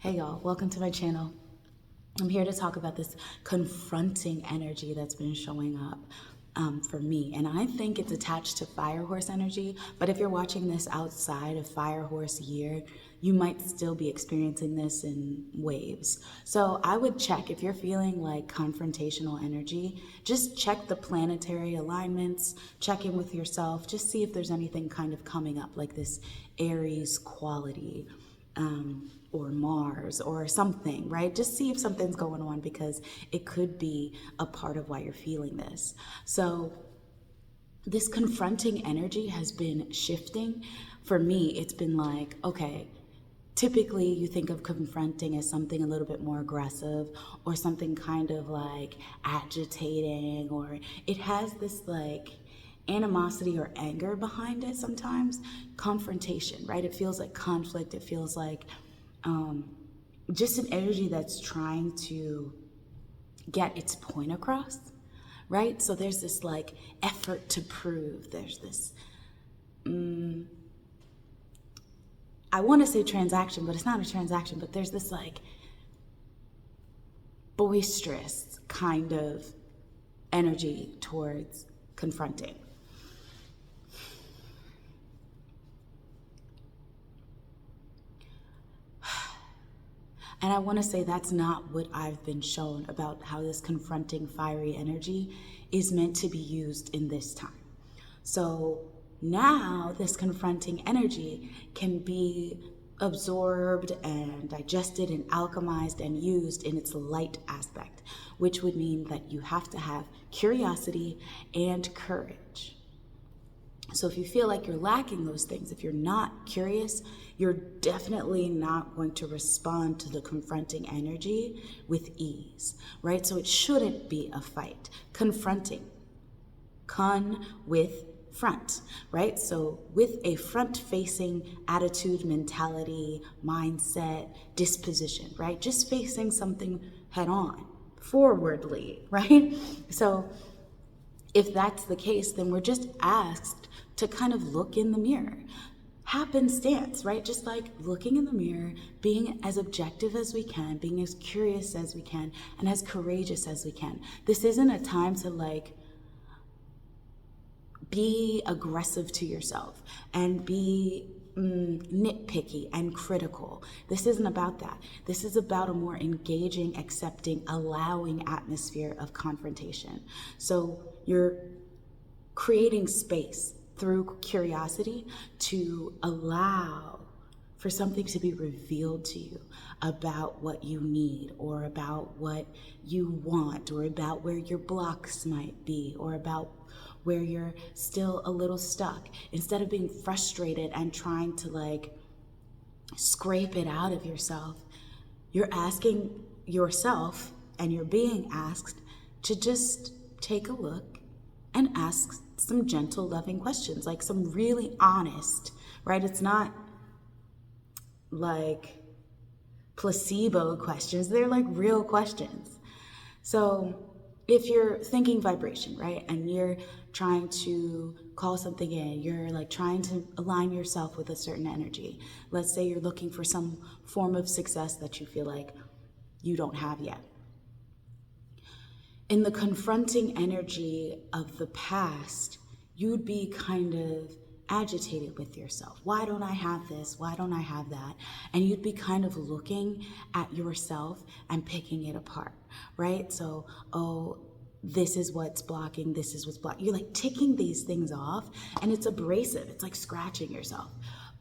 Hey y'all, welcome to my channel. I'm here to talk about this confronting energy that's been showing up for me. And I think it's attached to Firehorse energy, but if you're watching this outside of Firehorse year, you might still be experiencing this in waves. So I would check if you're feeling like confrontational energy, just check the planetary alignments, check in with yourself, just see if there's anything kind of coming up like this Aries quality. Or Mars or something, right? Just see if something's going on because it could be a part of why you're feeling this. So this confronting energy has been shifting. For me, it's been like, okay, typically you think of confronting as something a little bit more aggressive or something kind of like agitating, or it has this like animosity or anger behind it sometimes. Confrontation, right? It feels like conflict. It feels like just an energy that's trying to get its point across, right? So there's this like effort to prove. There's this, I want to say transaction, but it's not a transaction, but there's this like boisterous kind of energy towards confronting. And I want to say that's not what I've been shown about how this confronting fiery energy is meant to be used in this time. So now this confronting energy can be absorbed and digested and alchemized and used in its light aspect, which would mean that you have to have curiosity and courage. So if you feel like you're lacking those things, if you're not curious, you're definitely not going to respond to the confronting energy with ease, right? So it shouldn't be a fight. Confronting. Con with front, right? So with a front-facing attitude, mentality, mindset, disposition, right? Just facing something head on, forwardly, right? So if that's the case, then we're just asked to kind of look in the mirror. Happenstance, right? Just like looking in the mirror, being as objective as we can, being as curious as we can, and as courageous as we can. This isn't a time to like be aggressive to yourself and be nitpicky and critical. This isn't about that. This is about a more engaging, accepting, allowing atmosphere of confrontation. So you're creating space through curiosity to allow for something to be revealed to you about what you need, or about what you want, or about where your blocks might be, or about where you're still a little stuck. Instead of being frustrated and trying to like scrape it out of yourself, you're asking yourself, and you're being asked to just take a look and ask some gentle, loving questions, like some really honest, right? It's not like placebo questions, they're like real questions. So if you're thinking vibration, right, and you're trying to call something in, you're like trying to align yourself with a certain energy. Let's say you're looking for some form of success that you feel like you don't have yet. In the confronting energy of the past, you'd be kind of agitated with yourself. Why don't I have this? Why don't I have that? And you'd be kind of looking at yourself and picking it apart, right? So, oh, this is what's blocking, this is what's blocking. You're like ticking these things off, and it's abrasive. It's like scratching yourself.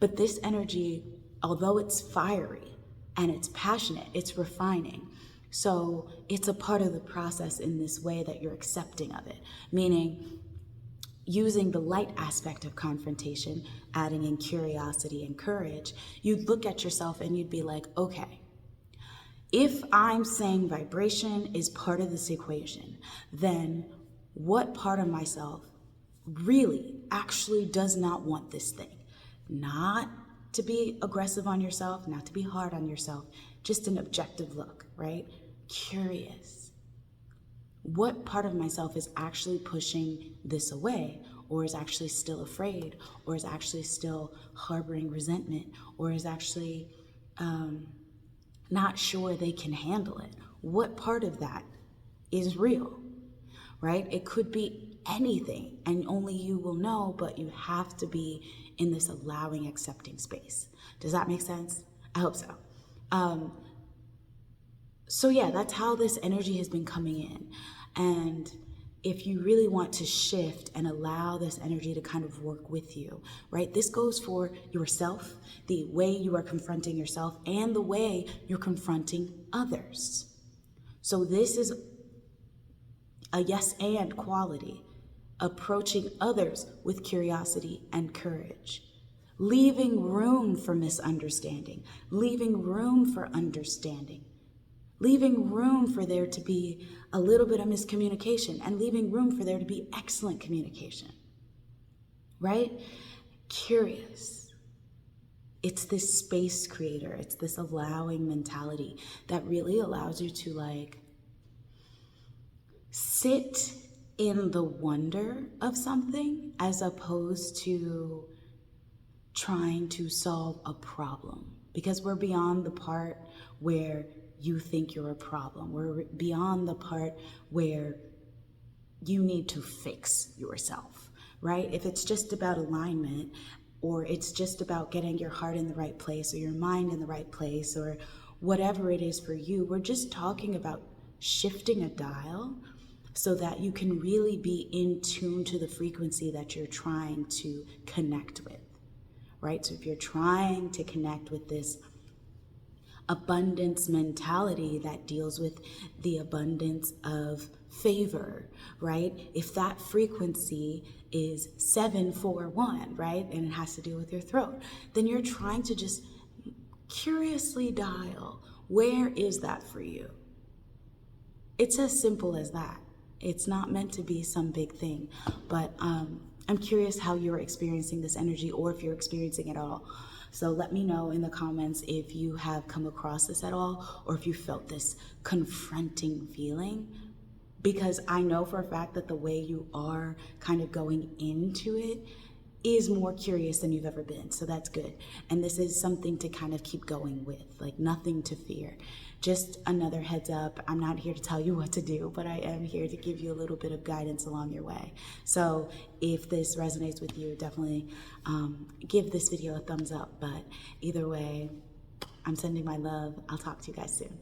But this energy, although it's fiery and it's passionate, it's refining. So it's a part of the process in this way that you're accepting of it, meaning using the light aspect of confrontation, adding in curiosity and courage, you'd look at yourself and you'd be like, okay, if I'm saying vibration is part of this equation, then what part of myself really actually does not want this thing? Not to be aggressive on yourself, not to be hard on yourself, just an objective look, right? Curious. What part of myself is actually pushing this away, or is actually still afraid, or is actually still harboring resentment, or is actually not sure they can handle it. What part of that is real, right? It could be anything, and only you will know, but you have to be in this allowing, accepting space. Does that make sense? I hope so. So yeah, that's how this energy has been coming in. And if you really want to shift and allow this energy to kind of work with you, right? This goes for yourself, the way you are confronting yourself, and the way you're confronting others. So this is a yes and quality, approaching others with curiosity and courage, leaving room for misunderstanding, leaving room for understanding, leaving room for there to be a little bit of miscommunication, and leaving room for there to be excellent communication, right? Curious. It's this space creator. It's this allowing mentality that really allows you to like sit in the wonder of something as opposed to trying to solve a problem, because we're beyond the part where you think you're a problem. We're beyond the part where you need to fix yourself, right? If it's just about alignment, or it's just about getting your heart in the right place, or your mind in the right place, or whatever it is for you, we're just talking about shifting a dial so that you can really be in tune to the frequency that you're trying to connect with, right? So if you're trying to connect with this abundance mentality that deals with the abundance of favor, right? If that frequency is 741, right? And it has to do with your throat, then you're trying to just curiously dial, where is that for you? It's as simple as that. It's not meant to be some big thing, but I'm curious how you're experiencing this energy, or if you're experiencing it at all. So let me know in the comments if you have come across this at all, or if you felt this confronting feeling, because I know for a fact that the way you are kind of going into it is more curious than you've ever been. So that's good. And this is something to kind of keep going with, like nothing to fear. Just another heads up, I'm not here to tell you what to do, but I am here to give you a little bit of guidance along your way. So if this resonates with you, definitely give this video a thumbs up. But either way, I'm sending my love. I'll talk to you guys soon.